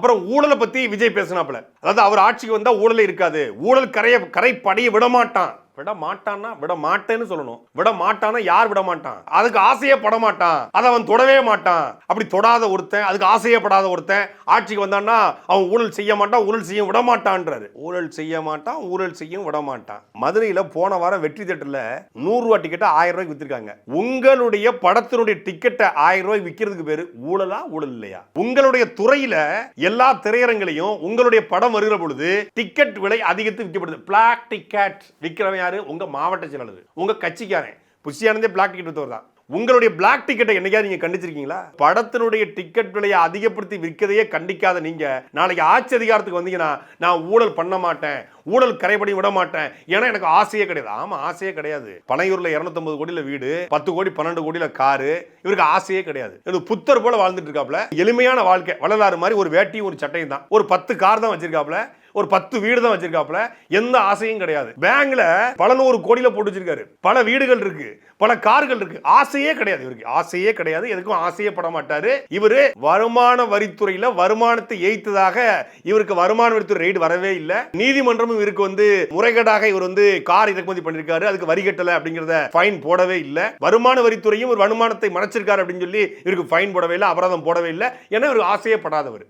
அப்புறம் ஊழலை பத்தி விஜய் பேசினாப்ல. அதாவது அவர் ஆட்சிக்கு வந்தா ஊழலே இருக்காது, ஊழல் கரை படிய விட மாட்டான். விட மாட்டான்னா விட மாட்டேன்னு சொல்லணும். விட மாட்டான்னா யார் விட மாட்டான்? அதுக்கு ஆசையே பட மாட்டான், அதை அவன் தொடவே மாட்டான். அப்படி தொடாத ஒருத்தன், அதுக்கு ஆசையே படாத ஒருத்தன் ஆட்சிக்கு வந்தான்னா அவன் ஊழல் செய்ய மாட்டான், ஊழல் செய்ய விட மாட்டான்றாரு. ஊழல் செய்ய மாட்டான், ஊழல் செய்யும் விட மாட்டான். மதுரையில போன வாரம் வெற்றி தியேட்டர்ல 100 ரூபாய் டிக்கெட்டை 1000 ரூபாய்க்கு வித்திருக்காங்க. உங்களுடைய படத்தினுடைய டிக்கெட்டை 1000 ரூபாய்க்கு விற்கிறதுக்கு பேரு ஊழலா ஊழல் இல்லையா? உங்களுடைய துறையில எல்லா திரையரங்கிலையும் உங்களுடைய படம் வருகிற பொழுது டிக்கெட் விலை அதிகரித்து விற்கப்படுது. பிளாக் டிக்கெட் விற்கிறவன் உங்க மாவட்ட செயலாளர், உங்க கட்சிக்காரன். புஷியானந்தே பிளாக் டிக்கெட் வித்தவர் தான். உங்களுடைய பிளாக் டிக்கெட்டை என்னைக்காவது நீங்க கண்டிச்சிருக்கீங்களா? படத்தினுடைய டிக்கெட் விலையை அதிகப்படுத்தி விற்கதையே கண்டிக்காத நீங்க நாளைக்கு ஆட்சி அதிகாரத்துக்கு வந்தீங்கன்னா நான் ஊழல் பண்ண மாட்டேன், ஊழல் கரைபடி விட மாட்டேன், ஏன்னா எனக்கு ஆசையே கிடையாது. ஆமா, ஆசையே கிடையாது. பனையூர்ல 250 கோடியில வீடு, 10 கோடி 12 கோடியில காரு, இவருக்கு ஆசையே கிடையாது. புத்தர் போல வாழ்ந்துட்டு இருக்காப்ல. எளிமையான வாழ்க்கை. வள்ளலாறு மாதிரி ஒரு வேட்டியும் ஒரு சட்டையும் தான், ஒரு 10 கார் தான் வச்சிருக்காப்ல, ஒரு 10 வீடு தான் வச்சிருக்காப்ல, எந்த ஆசையும் கிடையாது. பேங்க்ல பல 100 கோடியில போட்டு வச்சிருக்காரு, பல வீடுகள் இருக்கு, பல கார்கள் இருக்கு, ஆசையே கிடையாது. இவருக்கு ஆசையே கிடையாது, எதுக்கும் ஆசையே பட மாட்டாரு. இவரு வருமான வரித்துறையில வருமானத்தை ஏய்த்ததாக இவருக்கு வருமான வரித்துறை ரெய்டு வரவே இல்லை. நீதிமன்றமும் இவருக்கு முறைகேடாக இவர் கார் இறக்குமதி பண்ணிருக்காரு, அதுக்கு வரி கட்டல அப்படிங்கறத ஃபைன் போடவே இல்லை. வருமான வரித்துறையும் ஒரு வருமானத்தை மறைச்சிருக்காரு அப்படின்னு சொல்லி இவருக்கு ஃபைன் போடவே இல்லை, அபராதம் போடவே இல்லை. ஏன்னா இவருக்கு ஆசையே படாதவர்.